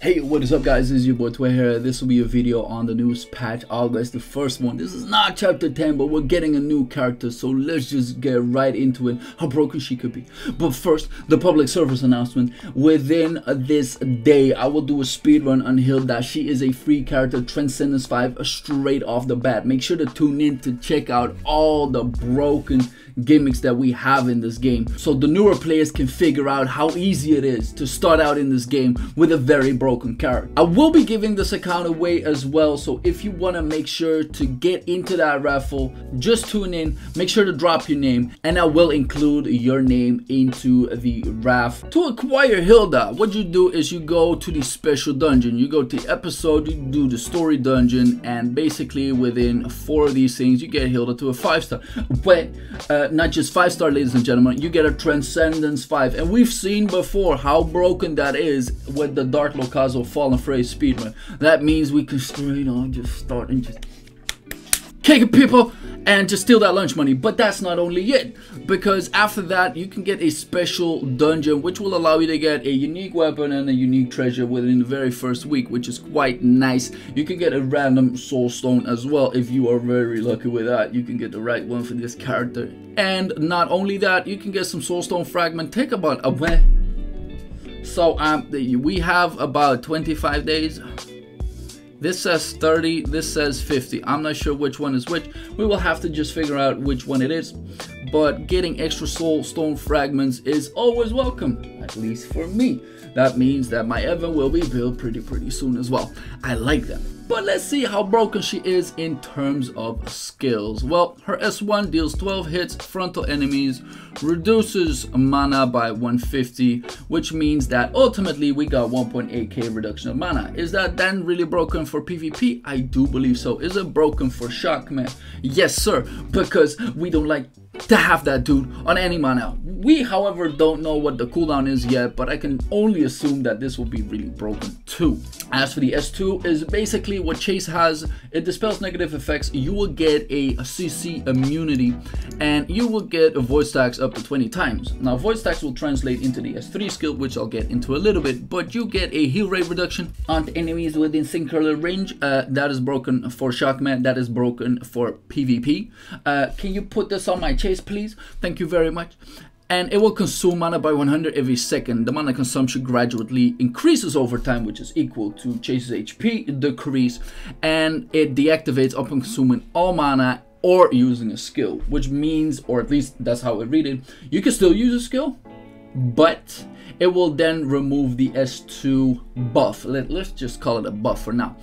Hey, what is up guys, this is your boy Tway here. This will be a video on the newest patch, August, the first one. This is not chapter 10, but we're getting a new character, so let's just get right into it, how broken she could be. But first, the public service announcement. Within this day, I will do a speedrun on Hilda. She is a free character, Transcendence 5, straight off the bat. Make sure to tune in to check out all the broken gimmicks that we have in this game, so the newer players can figure out how easy it is to start out in this game with a very broken character. I will be giving this account away as well, so if you want to make sure to get into that raffle, just tune in, make sure to drop your name, and I will include your name into the raffle. To acquire Hilda, what you do is you go to the special dungeon, you go to the episode, you do the story dungeon, and basically within 4 of these things you get Hilda to a 5-star. But not just 5-star, ladies and gentlemen, you get a Transcendence 5, and we've seen before how broken that is with the Dark Locazo Fallen Phrase speedrun. That means we can straight on just start and just kicking people and just steal that lunch money. But that's not only it, because after that you can get a special dungeon which will allow you to get a unique weapon and a unique treasure within the very first week, which is quite nice. You can get a random soul stone as well if you are very lucky with that. You can get the right one for this character, and not only that, you can get some soul stone fragment. Take about a so we have about 25 days. This says 30, this says 50. I'm not sure which one is which. We will have to just figure out which one it is. But getting extra soul stone fragments is always welcome, at least for me. That means that my Evan will be built pretty soon as well. I like that. But let's see how broken she is in terms of skills. Well, her S1 deals 12 hits, frontal enemies, reduces mana by 150, which means that ultimately we got 1.8k reduction of mana. Is that then really broken for PvP? I do believe so. Is it broken for Shockman? Yes sir, because we don't like to have that dude on any mana. We, however, don't know what the cooldown is yet, but I can only assume that this will be really broken too. As for the S2, is basically what Chase has. It dispels negative effects. You will get a CC immunity, and you will get a void stacks up to 20 times. Now void stacks will translate into the S3 skill, which I'll get into a little bit, but you get a heal rate reduction on enemies within singular range. That is broken for Shockman. That is broken for PvP. Can you put this on my Chase, please? Thank you very much. And it will consume mana by 100 every second. The mana consumption gradually increases over time, which is equal to Chase's HP decrease, and it deactivates upon consuming all mana or using a skill, which means, or at least that's how I read it, you can still use a skill, but it will then remove the S2 buff. Let's just call it a buff for now.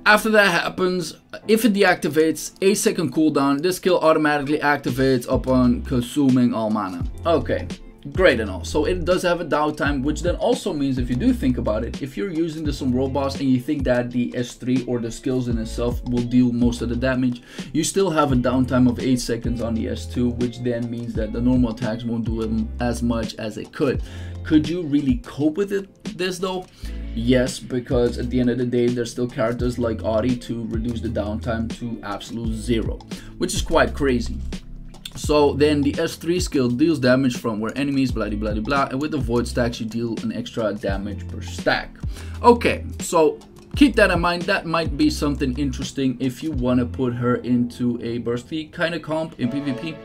After that happens, if it deactivates, 8-second cooldown, this skill automatically activates upon consuming all mana. Okay, great and all. So it does have a downtime, which then also means, if you do think about it, if you're using this on world boss and you think that the S3 or the skills in itself will deal most of the damage, you still have a downtime of 8 seconds on the S2, which then means that the normal attacks won't do as much as it could. Could you really cope with this though? Yes, because at the end of the day, there's still characters like Audie to reduce the downtime to absolute 0, which is quite crazy. So then the S3 skill deals damage from where enemies, blah blah blah, and with the void stacks you deal an extra damage per stack. Okay, so keep that in mind. That might be something interesting if you want to put her into a bursty kind of comp in PvP,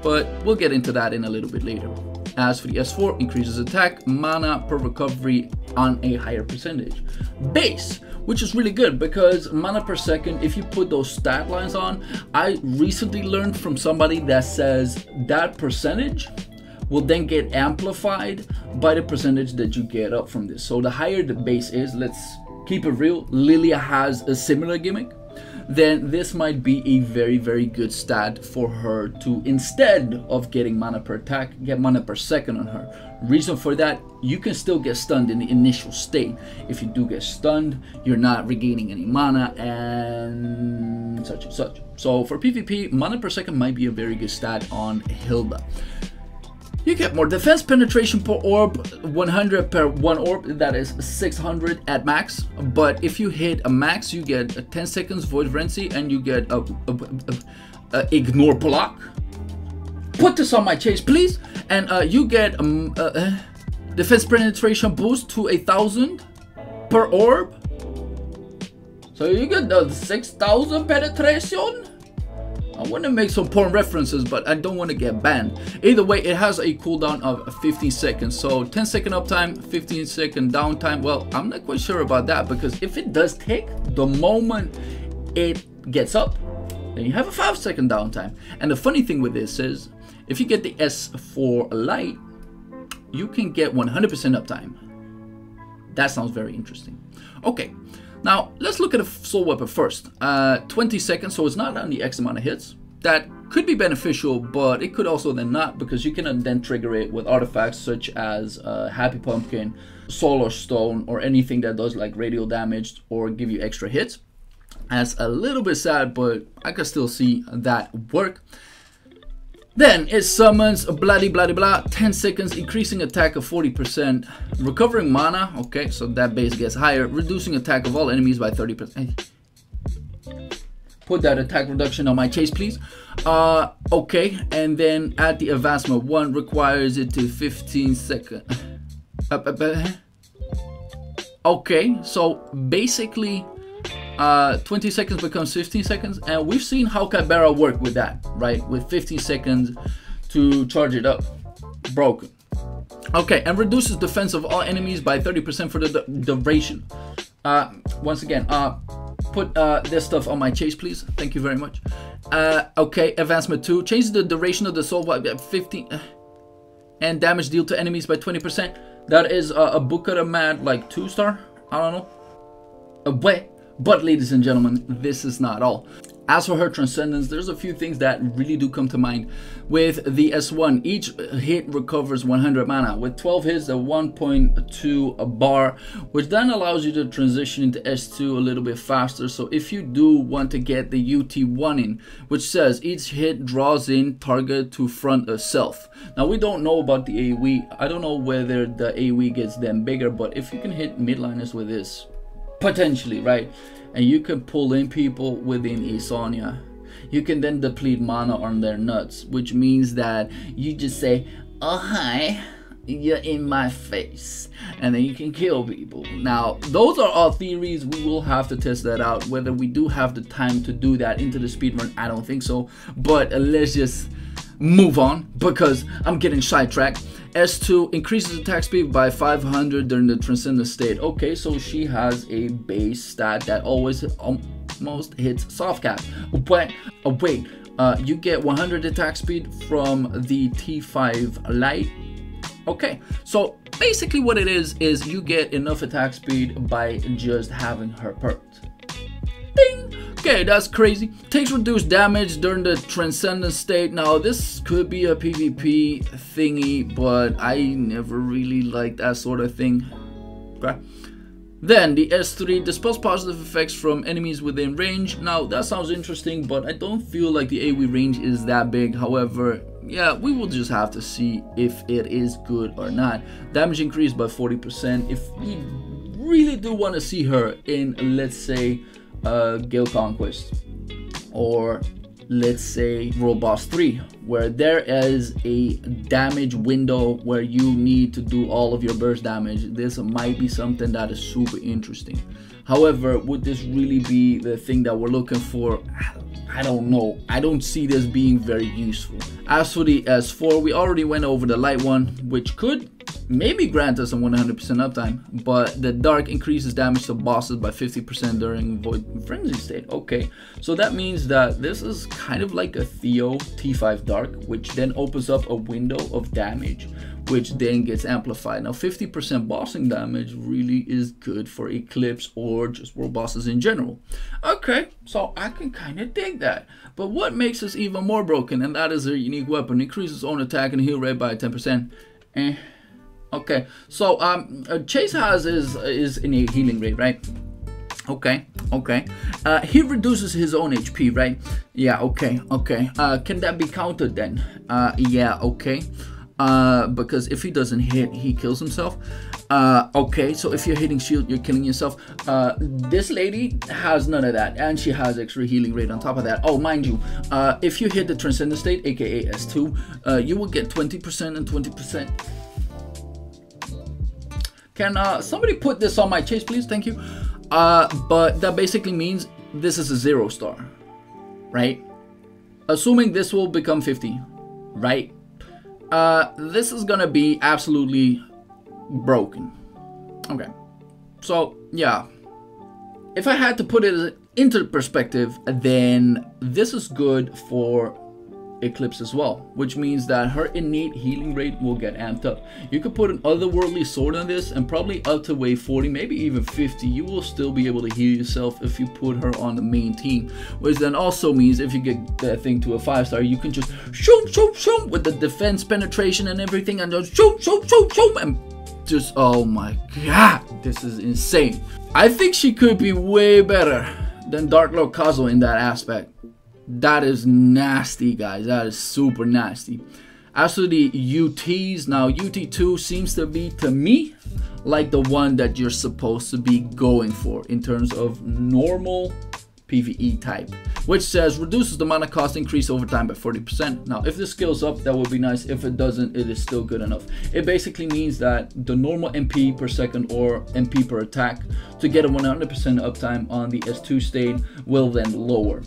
but we'll get into that in a little bit later. As for the S4, increases attack, mana per recovery on a higher percentage. Base, which is really good because mana per second, if you put those stat lines on, I recently learned from somebody that says that percentage will then get amplified by the percentage that you get up from this. So the higher the base is, let's keep it real, Lilia has a similar gimmick, then this might be a very good stat for her to, instead of getting mana per attack, get mana per second on her. Reason for that, you can still get stunned in the initial state. If you do get stunned, you're not regaining any mana and such and such. So for PvP, mana per second might be a very good stat on Hilda. You get more defense penetration per orb, 100 per one orb, that is 600 at max. But if you hit a max, you get a 10 seconds void frenzy and you get a ignore block. Put this on my Chase, please. And you get defense penetration boost to 1000 per orb. So you get the 6,000 penetration. I want to make some porn references, but I don't want to get banned. Either way, it has a cooldown of 15 seconds. So 10-second uptime, 15-second downtime. Well, I'm not quite sure about that, because if it does tick, the moment it gets up, then you have a 5-second downtime. And the funny thing with this is, if you get the S4 Lite, you can get 100% uptime. That sounds very interesting. Okay. Now, let's look at a soul weapon first. 20 seconds, so it's not on the X amount of hits. That could be beneficial, but it could also then not, because you can then trigger it with artifacts such as Happy Pumpkin, Solar Stone, or anything that does like radial damage or give you extra hits. That's a little bit sad, but I can still see that work. Then it summons bloody blah blah, 10 seconds, increasing attack of 40%, recovering mana, okay, so that base gets higher, reducing attack of all enemies by 30%. Put that attack reduction on my chase, please. Okay, and then add the advancement 1, requires it to 15 seconds. Okay, so basically 20 seconds becomes 15 seconds, and we've seen how Kybera work with that, right? With 15 seconds to charge it up. Broken. Okay, and reduces defense of all enemies by 30% for the duration. Once again, put this stuff on my chase, please. Thank you very much. Okay, advancement 2, changes the duration of the soul by 15 and damage dealt to enemies by 20%. That is a Bukara Mad like 2-star. I don't know. Wait. But ladies and gentlemen, this is not all. As for her Transcendence, there's a few things that really do come to mind. With the S1, each hit recovers 100 mana. With 12 hits, a 1.2 bar, which then allows you to transition into S2 a little bit faster. So if you do want to get the UT1 in, which says each hit draws in target to front of self. Now we don't know about the AoE. I don't know whether the AoE gets them bigger, but if you can hit midliners with this, potentially, right? And you can pull in people within Esonia. You can then deplete mana on their nuts, which means that you just say, oh hi, you're in my face, and then you can kill people. Now those are all theories. We will have to test that out. Whether we do have the time to do that into the speedrun, I don't think so, but let's just move on, because I'm getting sidetracked. S2 increases attack speed by 500 during the Transcendence state. Okay, so she has a base stat that always almost hits soft cap. But wait, you get 100 attack speed from the T5 Lite. Okay, so basically what it is you get enough attack speed by just having her perked. Ding! Okay, that's crazy. Takes reduced damage during the Transcendence state. Now, this could be a PvP thingy, but I never really liked that sort of thing. Okay. Then, the S3 dispels positive effects from enemies within range. Now, that sounds interesting, but I don't feel like the AoE range is that big. However, yeah, we will just have to see if it is good or not. Damage increased by 40%. If we really do want to see her in, let's say, Gale Conquest, or let's say World Boss 3, where there is a damage window where you need to do all of your burst damage, this might be something that is super interesting. However, would this really be the thing that we're looking for? I don't know. I don't see this being very useful. As for the S4, we already went over the light one, which could maybe grant us a 100% uptime, but the dark increases damage to bosses by 50% during Void Frenzy state. Okay, so that means that this is kind of like a Theo T5 dark, which then opens up a window of damage, which then gets amplified. Now 50% bossing damage really is good for Eclipse or just world bosses in general. Okay, so I can kind of dig that. But what makes this even more broken, and that is a unique weapon, increases own attack and heal rate by 10%. Okay, so Chase has is in a healing rate, right? Okay. He reduces his own HP, right? Yeah, okay. Can that be countered then? Yeah, okay. Because if he doesn't hit, he kills himself. Okay, so if you're hitting shield, you're killing yourself. This lady has none of that, and she has extra healing rate on top of that. Oh, mind you, if you hit the Transcendence state, aka S2, you will get 20% and 20%. Can somebody put this on my chase, please? Thank you. But that basically means this is a 0 star, right? Assuming this will become 50, right? This is gonna be absolutely broken. Okay, so yeah, if I had to put it into perspective, then this is good for Eclipse as well, which means that her innate healing rate will get amped up. You could put an otherworldly sword on this and probably up to wave 40, maybe even 50, you will still be able to heal yourself if you put her on the main team, which then also means if you get that thing to a 5-star, you can just shoot with the defense penetration and everything, and just shoot and just, oh my god, this is insane. I think she could be way better than Dark Lord Kazuo in that aspect. That is nasty, guys. That is super nasty. As for the UTs, now UT2 seems to be, to me, like the one that you're supposed to be going for in terms of normal PvE type, which says reduces the mana cost increase over time by 40%. Now, if this scales up, that would be nice. If it doesn't, it is still good enough. It basically means that the normal MP per second or MP per attack to get a 100% uptime on the S2 state will then lower,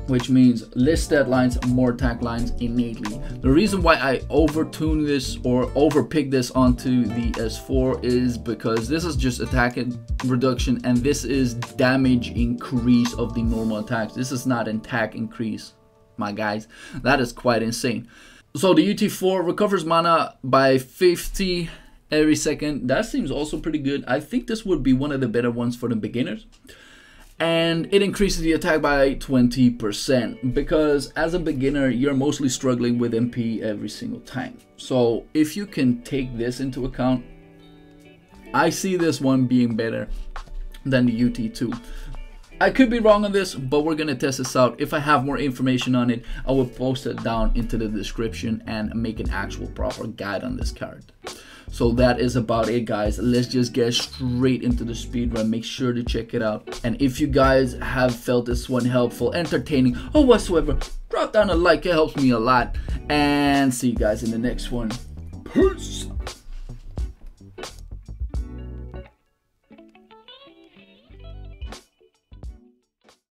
which means less stat lines, more attack lines innately. The reason why I overtune this or overpick this onto the S4 is because this is just attack reduction and this is damage increase of the normal attacks. This is not attack increase, my guys. That is quite insane. So the UT4 recovers mana by 50 every second. That seems also pretty good. I think this would be one of the better ones for the beginners. And it increases the attack by 20% because as a beginner you're mostly struggling with MP every single time. So if you can take this into account, I see this one being better than the UT2. I could be wrong on this, but we're gonna test this out. If I have more information on it, I will post it down into the description and make an actual proper guide on this card. So that is about it, guys. Let's just get straight into the speedrun. Make sure to check it out. And if you guys have felt this one helpful, entertaining, or whatsoever, drop down a like. It helps me a lot. And see you guys in the next one. Peace.